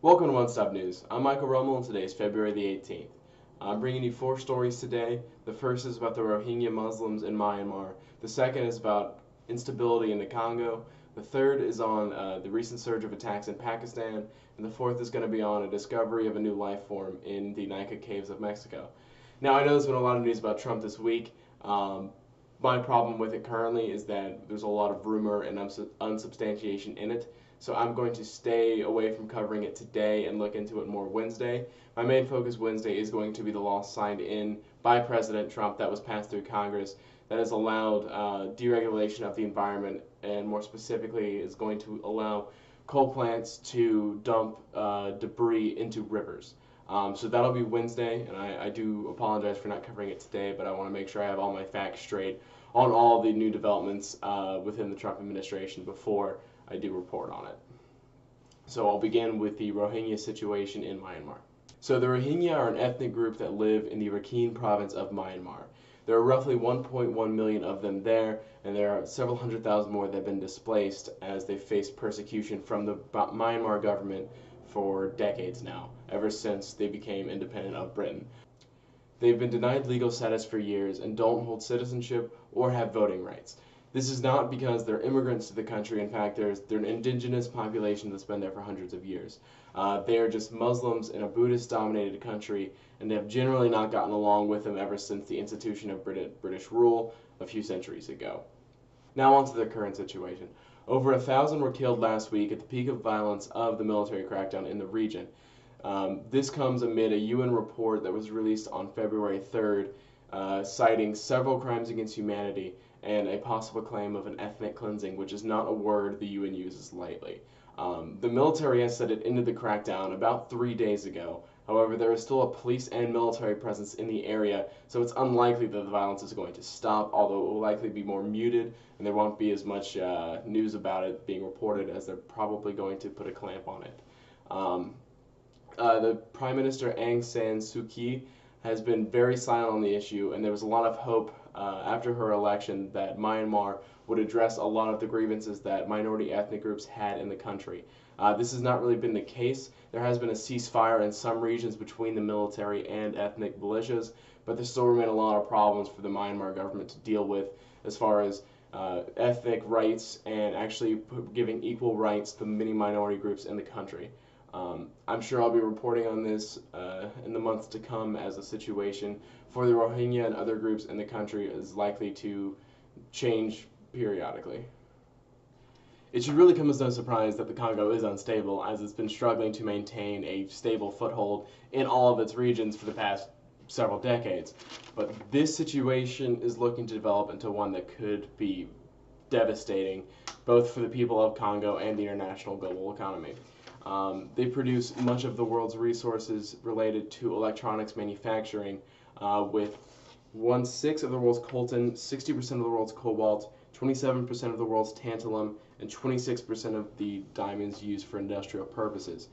Welcome to One Stop News. I'm Michael Rummel and today is February the 18th. I'm bringing you 4 stories today. The first is about the Rohingya Muslims in Myanmar. The second is about instability in the Congo. The third is on the recent surge of attacks in Pakistan. And the fourth is going to be on a discovery of a new life form in the Nika caves of Mexico. Now, I know there's been a lot of news about Trump this week. My problem with it currently is that there's a lot of rumor and unsubstantiation in it. So I'm going to stay away from covering it today and look into it more Wednesday. My main focus Wednesday is going to be the law signed in by President Trump that was passed through Congress that has allowed deregulation of the environment, and more specifically is going to allow coal plants to dump debris into rivers. So that'll be Wednesday, and I do apologize for not covering it today, but I want to make sure I have all my facts straight on all the new developments within the Trump administration before I do report on it. So I'll begin with the Rohingya situation in Myanmar. So the Rohingya are an ethnic group that live in the Rakhine province of Myanmar. There are roughly 1.1 million of them there, and there are several hundred thousand more that have been displaced as they face persecution from the Myanmar government for decades now, ever since they became independent of Britain. They've been denied legal status for years and don't hold citizenship or have voting rights. This is not because they're immigrants to the country. In fact, they're an indigenous population that's been there for hundreds of years. They are just Muslims in a Buddhist-dominated country, and they have generally not gotten along with them ever since the institution of British rule a few centuries ago. Now on to the current situation. Over 1,000 were killed last week at the peak of violence of the military crackdown in the region. This comes amid a UN report that was released on February 3rd, citing several crimes against humanity and a possible claim of an ethnic cleansing, which is not a word the UN uses lightly. The military has said it ended the crackdown about 3 days ago. However, there is still a police and military presence in the area, so it's unlikely that the violence is going to stop, although it will likely be more muted, and there won't be as much news about it being reported, as they're probably going to put a clamp on it. The Prime Minister Aung San Suu Kyi has been very silent on the issue, and there was a lot of hope after her election that Myanmar would address a lot of the grievances that minority ethnic groups had in the country. This has not really been the case. There has been a ceasefire in some regions between the military and ethnic militias, but there still remain a lot of problems for the Myanmar government to deal with as far as ethnic rights and actually giving equal rights to many minority groups in the country. I'm sure I'll be reporting on this in the months to come, as the situation for the Rohingya and other groups in the country is likely to change periodically. It should really come as no surprise that the Congo is unstable, as it's been struggling to maintain a stable foothold in all of its regions for the past several decades. But this situation is looking to develop into one that could be devastating, both for the people of Congo and the international global economy. They produce much of the world's resources related to electronics manufacturing, with 1/6 of the world's coltan, 60% of the world's cobalt, 27% of the world's tantalum, and 26% of the diamonds used for industrial purposes.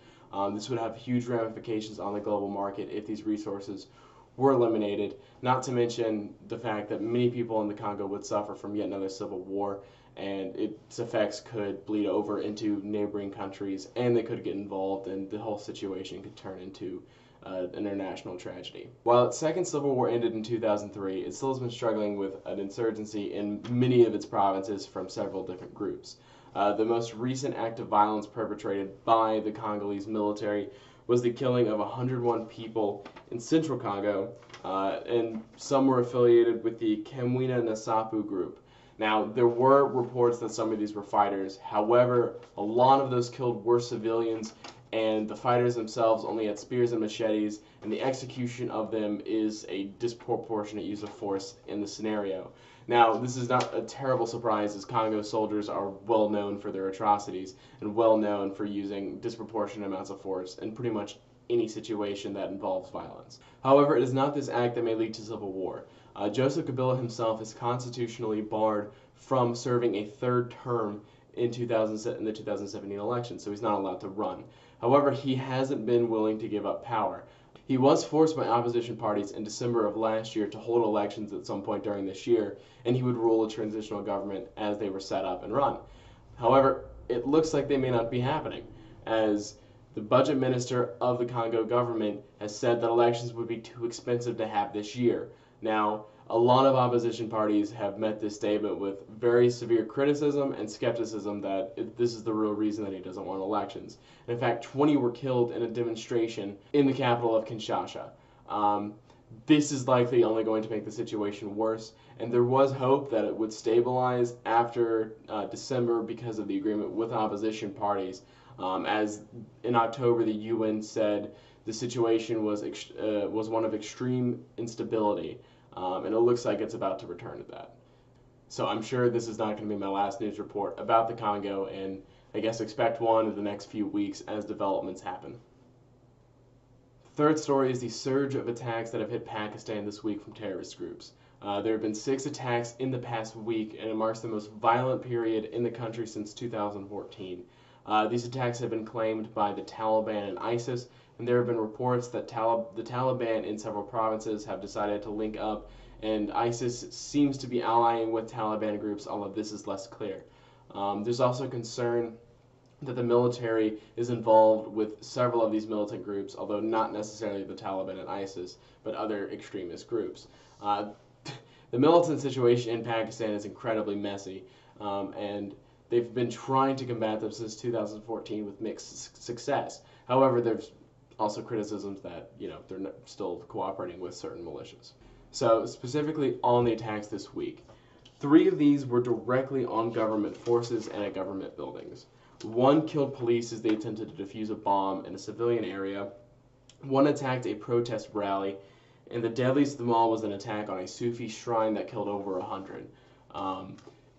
This would have huge ramifications on the global market if these resources were eliminated, not to mention the fact that many people in the Congo would suffer from yet another civil war, and its effects could bleed over into neighboring countries, and they could get involved, and the whole situation could turn into an international tragedy. While its second civil war ended in 2003, it still has been struggling with an insurgency in many of its provinces from several different groups. The most recent act of violence perpetrated by the Congolese military was the killing of 101 people in central Congo, and some were affiliated with the Kamwina Nsapu group. Now, there were reports that some of these were fighters. However, a lot of those killed were civilians, and the fighters themselves only had spears and machetes, and the execution of them is a disproportionate use of force in the scenario. Now, this is not a terrible surprise, as Congo soldiers are well known for their atrocities and well known for using disproportionate amounts of force in pretty much any situation that involves violence. However, it is not this act that may lead to civil war. Joseph Kabila himself is constitutionally barred from serving a third term in the 2017 election, so he's not allowed to run. However, he hasn't been willing to give up power. He was forced by opposition parties in December of last year to hold elections at some point during this year, and he would rule a transitional government as they were set up and run. However, it looks like they may not be happening, as The budget minister of the Congo government has said that elections would be too expensive to have this year. Now, a lot of opposition parties have met this statement with very severe criticism and skepticism that this is the real reason that he doesn't want elections. And in fact, 20 were killed in a demonstration in the capital of Kinshasa. This is likely only going to make the situation worse, and there was hope that it would stabilize after December because of the agreement with opposition parties. As in October, the UN said the situation was one of extreme instability, and it looks like it's about to return to that. So I'm sure this is not going to be my last news report about the Congo, and I guess expect one in the next few weeks as developments happen. Third story is the surge of attacks that have hit Pakistan this week from terrorist groups. There have been 6 attacks in the past week, and it marks the most violent period in the country since 2014. These attacks have been claimed by the Taliban and ISIS, and there have been reports that the Taliban in several provinces have decided to link up, and ISIS seems to be allying with Taliban groups, although this is less clear. There's also concern that the military is involved with several of these militant groups, although not necessarily the Taliban and ISIS, but other extremist groups. The militant situation in Pakistan is incredibly messy, and they've been trying to combat them since 2014 with mixed success. However, there's also criticisms that they're still cooperating with certain militias. So specifically on the attacks this week, 3 of these were directly on government forces and at government buildings. 1 killed police as they attempted to defuse a bomb in a civilian area. 1 attacked a protest rally, and the deadliest of them all was an attack on a Sufi shrine that killed over 100.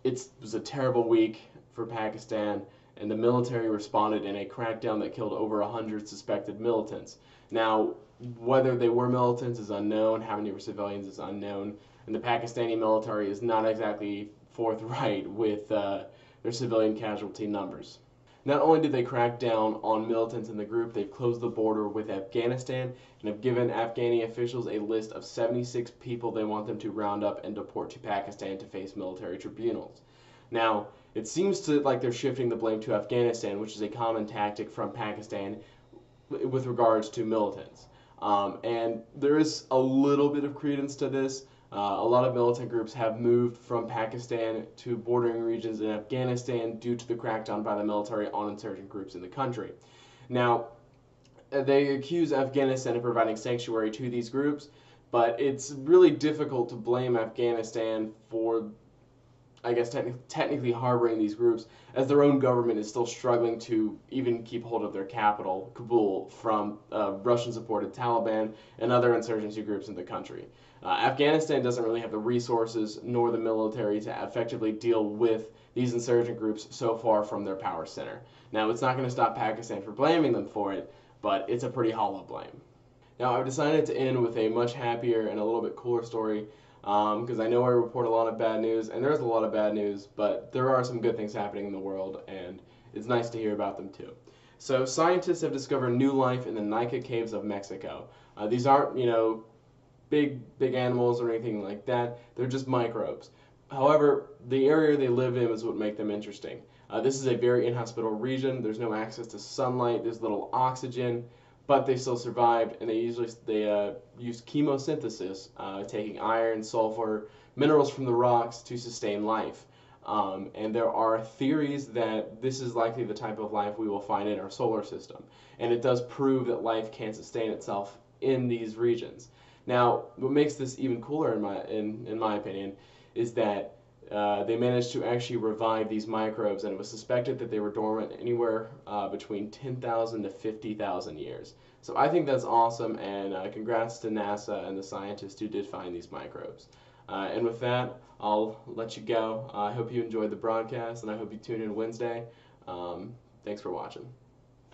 It was a terrible week for Pakistan, and the military responded in a crackdown that killed over 100 suspected militants. Now, whether they were militants is unknown, how many were civilians is unknown, and the Pakistani military is not exactly forthright with their civilian casualty numbers. Not only did they crack down on militants in the group, they've closed the border with Afghanistan and have given Afghani officials a list of 76 people they want them to round up and deport to Pakistan to face military tribunals. Now, it seems like they're shifting the blame to Afghanistan, which is a common tactic from Pakistan with regards to militants. And there is a little bit of credence to this. A lot of militant groups have moved from Pakistan to bordering regions in Afghanistan due to the crackdown by the military on insurgent groups in the country. Now, they accuse Afghanistan of providing sanctuary to these groups, but it's really difficult to blame Afghanistan for, I guess, technically harboring these groups, as their own government is still struggling to even keep hold of their capital, Kabul, from Russian-supported Taliban and other insurgency groups in the country. Afghanistan doesn't really have the resources nor the military to effectively deal with these insurgent groups so far from their power center. Now, it's not going to stop Pakistan from blaming them for it, but it's a pretty hollow blame. Now, I've decided to end with a much happier and a little bit cooler story, because I know I report a lot of bad news, and there's a lot of bad news, but there are some good things happening in the world, and it's nice to hear about them too. So scientists have discovered new life in the Nika caves of Mexico. These aren't, big animals or anything like that. They're just microbes. However, the area they live in is what makes them interesting. This is a very inhospitable region. There's no access to sunlight. There's little oxygen, but they still survived, and they use chemosynthesis, taking iron, sulfur, minerals from the rocks to sustain life. And there are theories that this is likely the type of life we will find in our solar system, and it does prove that life can sustain itself in these regions. Now, what makes this even cooler, in my opinion, is that they managed to actually revive these microbes, and it was suspected that they were dormant anywhere between 10,000 to 50,000 years. So I think that's awesome, and congrats to NASA and the scientists who did find these microbes. And with that, I'll let you go. I hope you enjoyed the broadcast, and I hope you tune in Wednesday. Thanks for watching.